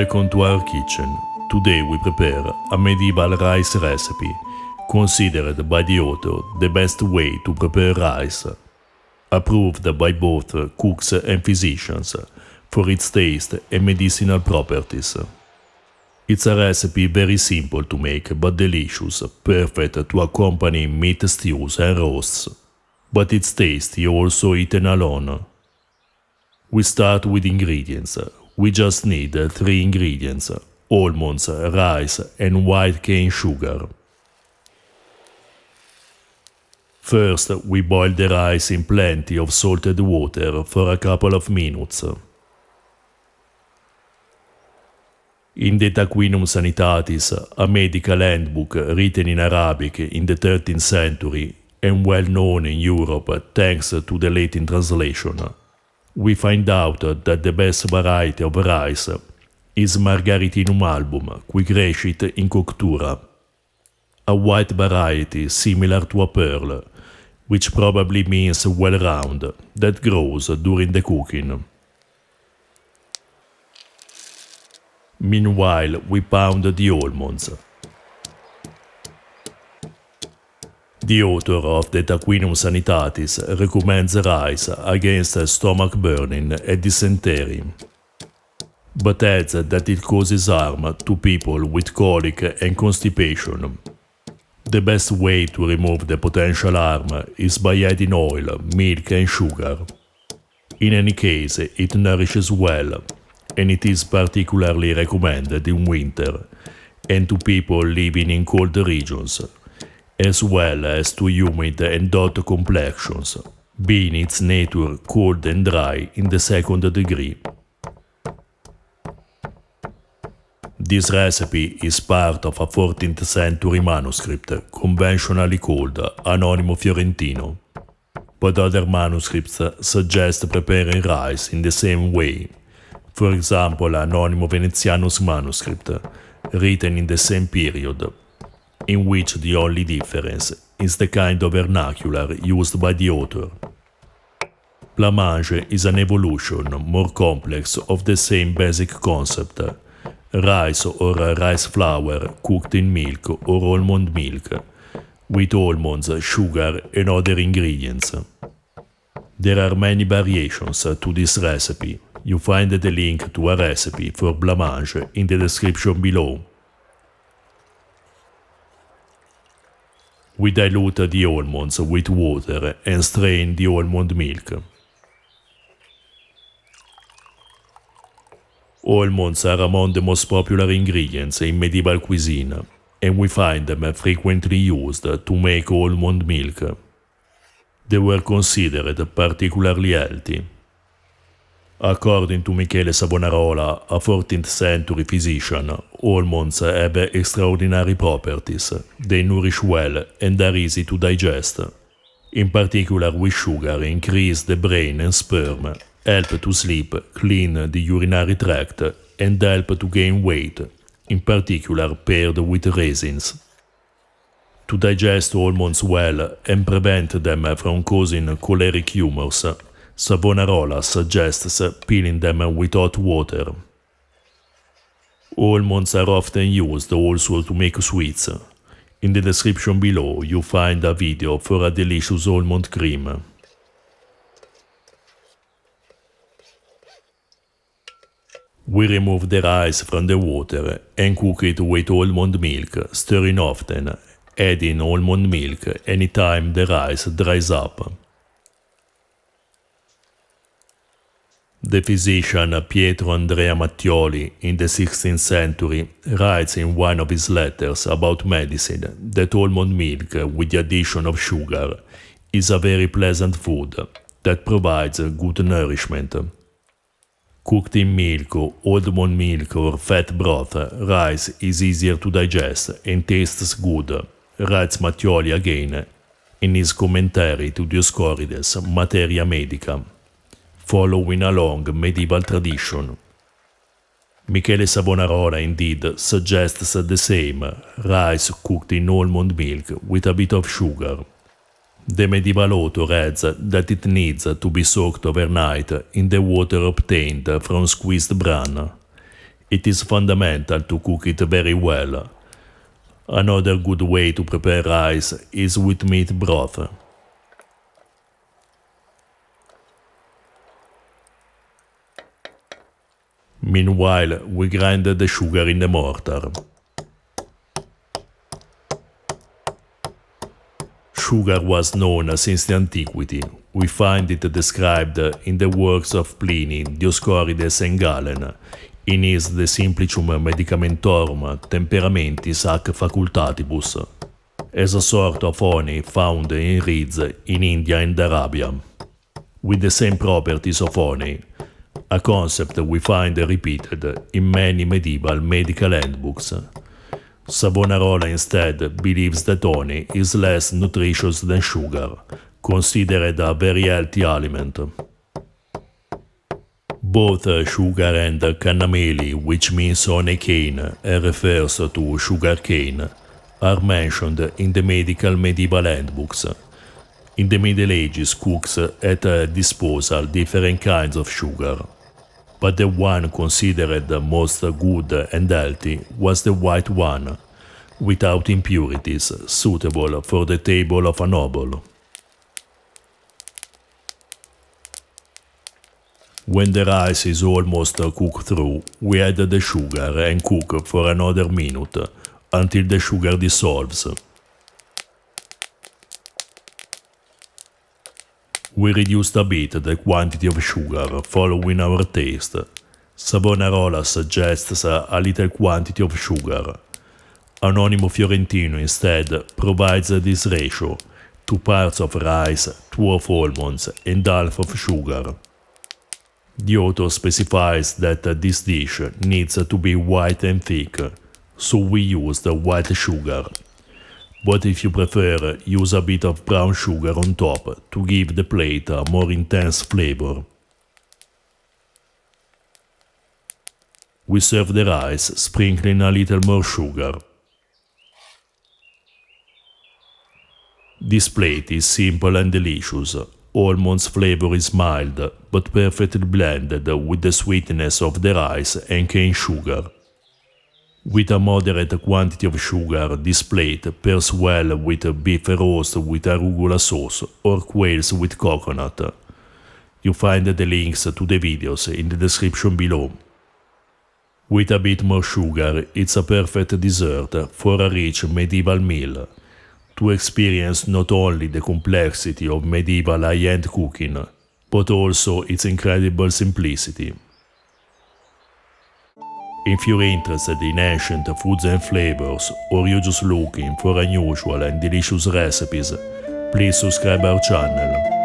Welcome to our kitchen. Today we prepare a medieval rice recipe, considered by the author the best way to prepare rice, approved by both cooks and physicians for its taste and medicinal properties. It's a recipe very simple to make but delicious, perfect to accompany meat stews and roasts, but it's tasty also eaten alone. We start with ingredients. We just need 3 ingredients: almonds, rice and white cane sugar. First, we boil the rice in plenty of salted water for a couple of minutes. In the Taquinum Sanitatis, a medical handbook written in Arabic in the 13th century and well known in Europe thanks to the Latin translation, we find out that the best variety of rice is Margaritinum album, qui crescit in coctura, a white variety similar to a pearl, which probably means well round, that grows during the cooking. Meanwhile, we pound the almonds. The author of the Taquinum Sanitatis recommends rice against stomach burning and dysentery, but adds that it causes harm to people with colic and constipation. The best way to remove the potential harm is by adding oil, milk and sugar. In any case, it nourishes well, and it is particularly recommended in winter and to people living in cold regions, as well as to humid and hot complexions, being its nature cold and dry in the 2nd degree. This recipe is part of a 14th century manuscript conventionally called Anonimo Fiorentino, but other manuscripts suggest preparing rice in the same way. For example, Anonimo Venezianus manuscript, written in the same period, in which the only difference is the kind of vernacular used by the author. Blancmange is an evolution, more complex, of the same basic concept: rice or rice flour cooked in milk or almond milk, with almonds, sugar and other ingredients. There are many variations to this recipe. You find the link to a recipe for blancmange in the description below. We dilute the almonds with water and strain the almond milk. Almonds are among the most popular ingredients in medieval cuisine, and we find them frequently used to make almond milk. They were considered particularly healthy. According to Michele Savonarola, a 14th century physician, almonds have extraordinary properties. They nourish well and are easy to digest. In particular, with sugar, increase the brain and sperm, help to sleep, clean the urinary tract, and help to gain weight, in particular paired with raisins. To digest almonds well and prevent them from causing choleric humors, Savonarola suggests peeling them with hot water. Almonds are often used also to make sweets. In the description below you find a video for a delicious almond cream. We remove the rice from the water and cook it with almond milk, stirring often, adding almond milk anytime the rice dries up. The physician Pietro Andrea Mattioli in the 16th century writes in one of his letters about medicine that almond milk with the addition of sugar is a very pleasant food that provides good nourishment. Cooked in milk, almond milk or fat broth, rice is easier to digest and tastes good, writes Mattioli again in his commentary to Dioscorides Materia Medica, following a long medieval tradition. Michele Savonarola indeed suggests the same, rice cooked in almond milk with a bit of sugar. The medieval author adds that it needs to be soaked overnight in the water obtained from squeezed bran. It is fundamental to cook it very well. Another good way to prepare rice is with meat broth. Meanwhile, we grind the sugar in the mortar. Sugar was known since the antiquity. We find it described in the works of Pliny, Dioscorides and Galen, in his De Simplicium Medicamentorum Temperamentis ac Facultatibus, as a sort of honey found in reeds in India and Arabia, with the same properties of honey, a concept we find repeated in many medieval medical handbooks. Savonarola instead believes that honey is less nutritious than sugar, considered a very healthy aliment. Both sugar and cannameli, which means honey cane and refers to sugar cane, are mentioned in the medical medieval handbooks. In the Middle Ages, cooks had at disposal different kinds of sugar, but the one considered most good and healthy was the white one, without impurities, suitable for the table of a noble. When the rice is almost cooked through, we add the sugar and cook for another minute, until the sugar dissolves. We reduced a bit the quantity of sugar, following our taste. Savonarola suggests a little quantity of sugar. Anonimo Fiorentino instead provides this ratio: 2 parts of rice, 2 of almonds, and half of sugar. The author specifies that this dish needs to be white and thick, so we used white sugar. But if you prefer, use a bit of brown sugar on top to give the plate a more intense flavor. We serve the rice, sprinkling a little more sugar. This plate is simple and delicious. Almonds flavor is mild, but perfectly blended with the sweetness of the rice and cane sugar. With a moderate quantity of sugar, this plate pairs well with beef roast with arugula sauce or quails with coconut. You find the links to the videos in the description below. With a bit more sugar, it's a perfect dessert for a rich medieval meal, to experience not only the complexity of medieval high-end cooking, but also its incredible simplicity. If you're interested in ancient foods and flavors, or you're just looking for unusual and delicious recipes, please subscribe our channel.